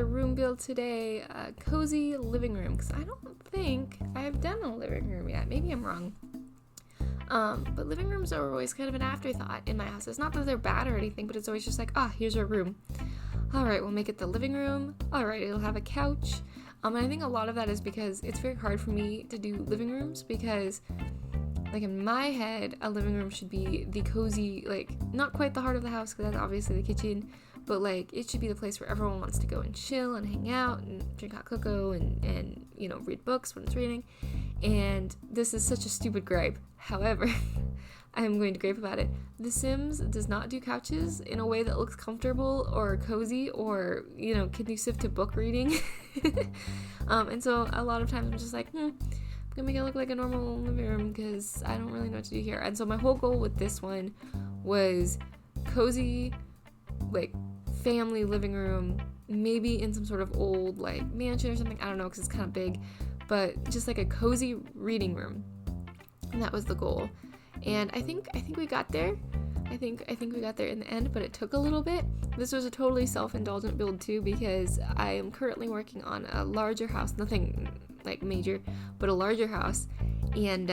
another room build today, a cozy living room, because I don't think I've done a living room yet. Maybe I'm wrong. But living rooms are always kind of an afterthought in my house. It's not that they're bad or anything, but it's always just like, here's our room. All right, we'll make it the living room. All right, it'll have a couch. And I think a lot of that is because it's very hard for me to do living rooms because, like, in my head, a living room should be the cozy, like, not quite the heart of the house because that's obviously the kitchen, but, like, it should be the place where everyone wants to go and chill and hang out and drink hot cocoa and you know, read books when it's raining. And this is such a stupid gripe. However, I am going to gripe about it. The Sims does not do couches in a way that looks comfortable or cozy or, you know, conducive to book reading. And so a lot of times I'm just like, I'm gonna make it look like a normal living room because I don't really know what to do here. And so my whole goal with this one was cozy, like, family living room, maybe in some sort of old, like, mansion or something. I don't know, because it's kind of big, but just like a cozy reading room. And that was the goal. And I think we got there. I think we got there in the end, but it took a little bit. This was a totally self-indulgent build too, because I am currently working on a larger house, nothing like major, but a larger house, and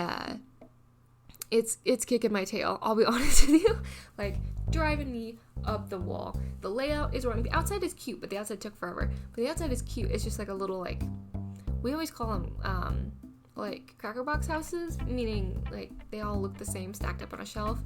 it's kicking my tail, I'll be honest with you. Like, driving me up the wall. The layout is wrong. The outside is cute, but the outside took forever. But the outside is cute. It's just like a little, like, we always call them like cracker box houses, meaning like they all look the same stacked up on a shelf,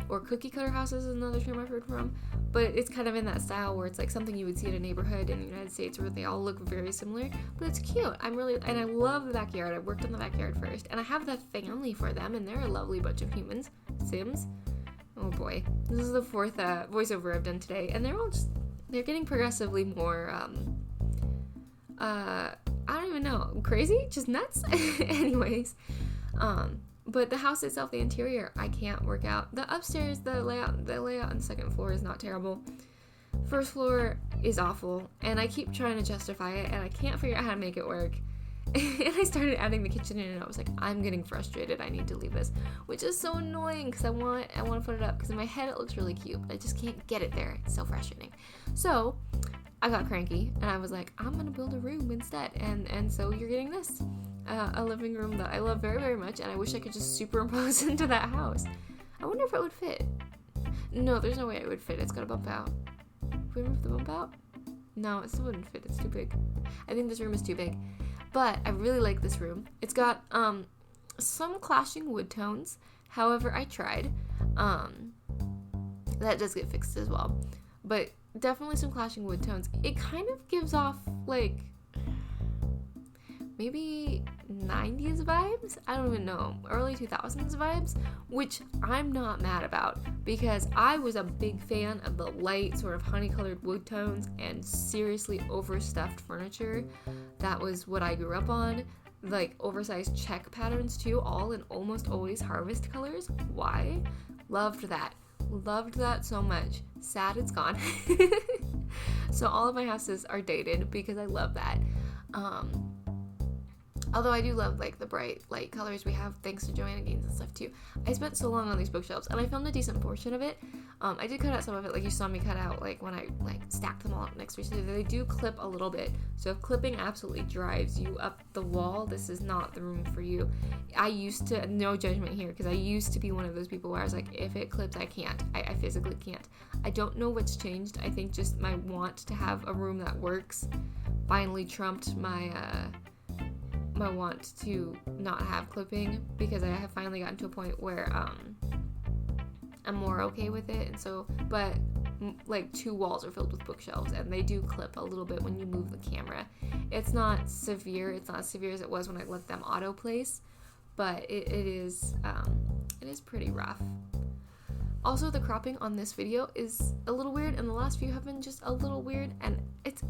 or cookie cutter houses is another term I've heard from, but it's kind of in that style where it's like something you would see in a neighborhood in the United States where they all look very similar, but it's cute. And I love the backyard. I worked on the backyard first, and I have the family for them, and they're a lovely bunch of humans. Sims. Oh boy, this is the fourth voiceover I've done today, and they're getting progressively more I don't even know, crazy, just nuts. Anyways, but the house itself, the interior, I can't work out. The upstairs, the layout on the second floor is not terrible. First floor is awful, and I keep trying to justify it, and I can't figure out how to make it work. And I started adding the kitchen in, and I was like, I'm getting frustrated. I need to leave this, which is so annoying because I want to put it up because in my head it looks really cute, but I just can't get it there. It's so frustrating. So I got cranky, and I was like, I'm gonna build a room instead, and so you're getting this, a living room that I love very, very much, and I wish I could just superimpose into that house. I wonder if it would fit. No, there's no way it would fit. It's gotta bump out. If we remove the bump out? No, it still wouldn't fit. It's too big. I think this room is too big, but I really like this room. It's got some clashing wood tones. However, I tried. That does get fixed as well, but definitely some clashing wood tones. It kind of gives off like maybe 90s vibes, I don't even know, early 2000s vibes, which I'm not mad about because I was a big fan of the light sort of honey-colored wood tones and seriously overstuffed furniture. That was what I grew up on. Like oversized check patterns too, all in almost always harvest colors. Why? Loved that so much. Sad it's gone. So all of my houses are dated because I love that. Although I do love like the bright light colors we have thanks to Joanna Gaines and stuff too. I spent so long on these bookshelves, and I filmed a decent portion of it. I did cut out some of it, like you saw me cut out like when I like stacked them all up next to each other. They do clip a little bit, so if clipping absolutely drives you up the wall, this is not the room for you. I used to, no judgment here, because I used to be one of those people where I was like, if it clips, I can't. I physically can't. I don't know what's changed. I think just my want to have a room that works finally trumped my want to not have clipping, because I have finally gotten to a point where I'm more okay with it. And so, but like 2 walls are filled with bookshelves, and they do clip a little bit when you move the camera. It's not severe. It's not as severe as it was when I let them auto place, but it is pretty rough. Also, the cropping on this video is a little weird, and the last few have been just a little weird, and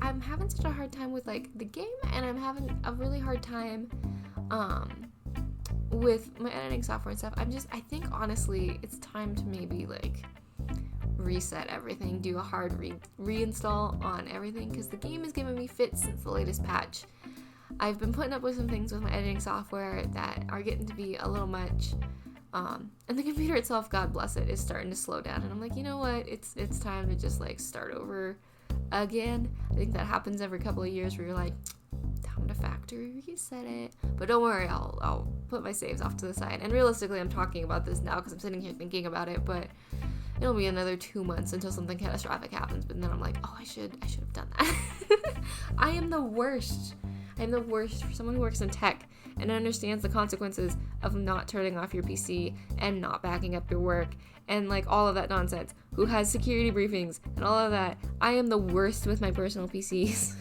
I'm having such a hard time with like the game, and I'm having a really hard time with my editing software and stuff. I think honestly it's time to maybe like reset everything, do a hard reinstall on everything, because the game has given me fits since the latest patch. I've been putting up with some things with my editing software that are getting to be a little much. And the computer itself, God bless it, is starting to slow down, and I'm like, you know what, it's time to just like start over. again. I think that happens every couple of years where you're like, time to factory reset it. But don't worry, I'll put my saves off to the side. And realistically, I'm talking about this now because I'm sitting here thinking about it, but it'll be another 2 months until something catastrophic happens. But then I'm like, oh, I should have done that. I am the worst. I'm the worst for someone who works in tech and understands the consequences of not turning off your PC and not backing up your work and like all of that nonsense, who has security briefings and all of that. I am the worst with my personal PCs.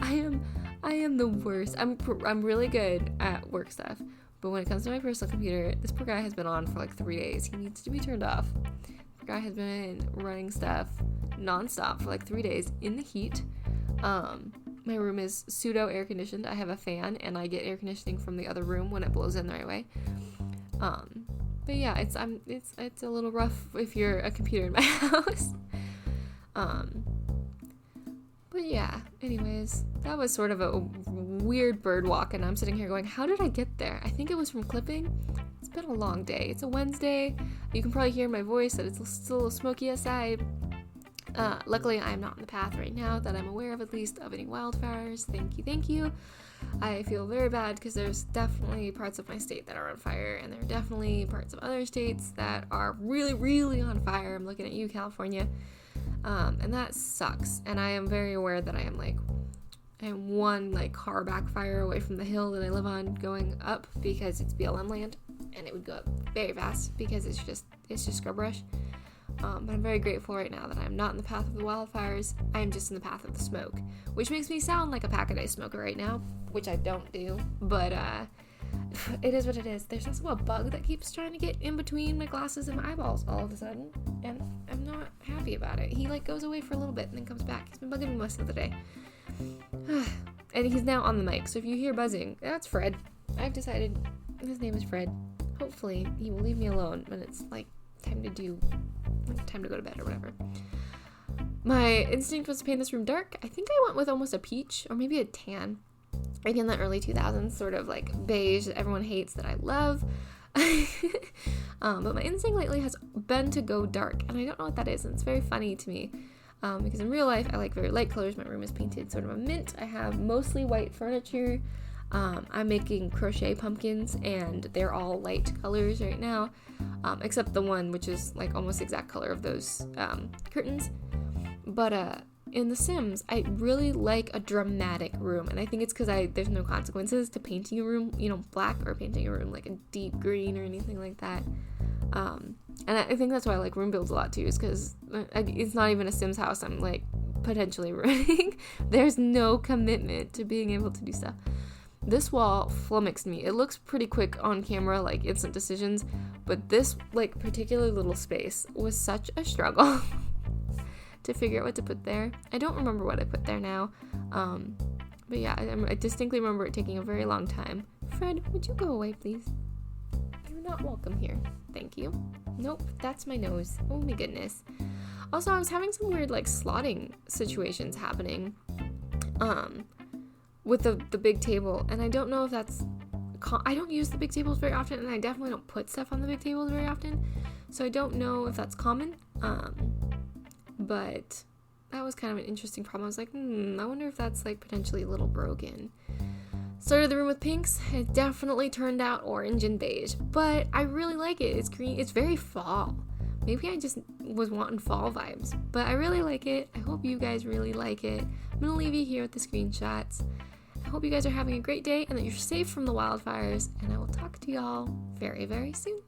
I am the worst. I'm really good at work stuff, but when it comes to my personal computer, this poor guy has been on for like 3 days. He needs to be turned off. The guy has been running stuff nonstop for like 3 days in the heat. My room is pseudo air conditioned. I have a fan and I get air conditioning from the other room when it blows in the right way. But yeah, it's a little rough if you're a computer in my house. But yeah, anyways, that was sort of a weird bird walk, and I'm sitting here going, how did I get there? I think it was from clipping. It's been a long day. It's a Wednesday. You can probably hear my voice that it's still a little smoky outside. Luckily, I'm not in the path right now that I'm aware of, at least, of any wildfires. Thank you. I feel very bad because there's definitely parts of my state that are on fire, and there are definitely parts of other states that are really, really on fire. I'm looking at you, California. And that sucks. And I am very aware that I am one like car backfire away from the hill that I live on going up because it's BLM land, and it would go up very fast because it's just scrub brush. But I'm very grateful right now that I'm not in the path of the wildfires. I am just in the path of the smoke, which makes me sound like a pack-a-day smoker right now, which I don't do, but it is what it is. There's also a bug that keeps trying to get in between my glasses and my eyeballs all of a sudden, and I'm not happy about it. He like goes away for a little bit and then comes back. He's been bugging me most of the day. And he's now on the mic, so if you hear buzzing, that's Fred. I've decided his name is Fred. Hopefully he will leave me alone when it's like time to go to bed or whatever. My instinct was to paint this room dark. I think I went with almost a peach or maybe a tan. Maybe in the early 2000s, sort of like beige that everyone hates that I love. But my instinct lately has been to go dark, and I don't know what that is, and it's very funny to me. Because in real life, I like very light colors. My room is painted sort of a mint. I have mostly white furniture. I'm making crochet pumpkins, and they're all light colors right now, except the one which is like almost the exact color of those curtains. But in The Sims, I really like a dramatic room, and I think it's because there's no consequences to painting a room, black, or painting a room like a deep green or anything like that. And I think that's why I like room builds a lot too, is because it's not even a Sims house I'm like potentially running. There's no commitment to being able to do stuff. This wall flummoxed me. It looks pretty quick on camera, like instant decisions, but this like particular little space was such a struggle to figure out what to put there. I don't remember what I put there now, but yeah, I distinctly remember it taking a very long time. Fred, would you go away, please? You're not welcome here. Thank you. Nope, that's my nose. Oh my goodness. Also, I was having some weird like slotting situations happening with the big table, and I don't know if that's I don't use the big tables very often, and I definitely don't put stuff on the big tables very often, so I don't know if that's common. But that was kind of an interesting problem. I was like, I wonder if that's like potentially a little broken. Started the room with pinks. It definitely turned out orange and beige, but I really like it. It's green. It's very fall. Maybe I just was wanting fall vibes, but I really like it. I hope you guys really like it. I'm going to leave you here with the screenshots. I hope you guys are having a great day and that you're safe from the wildfires, and I will talk to y'all very, very soon.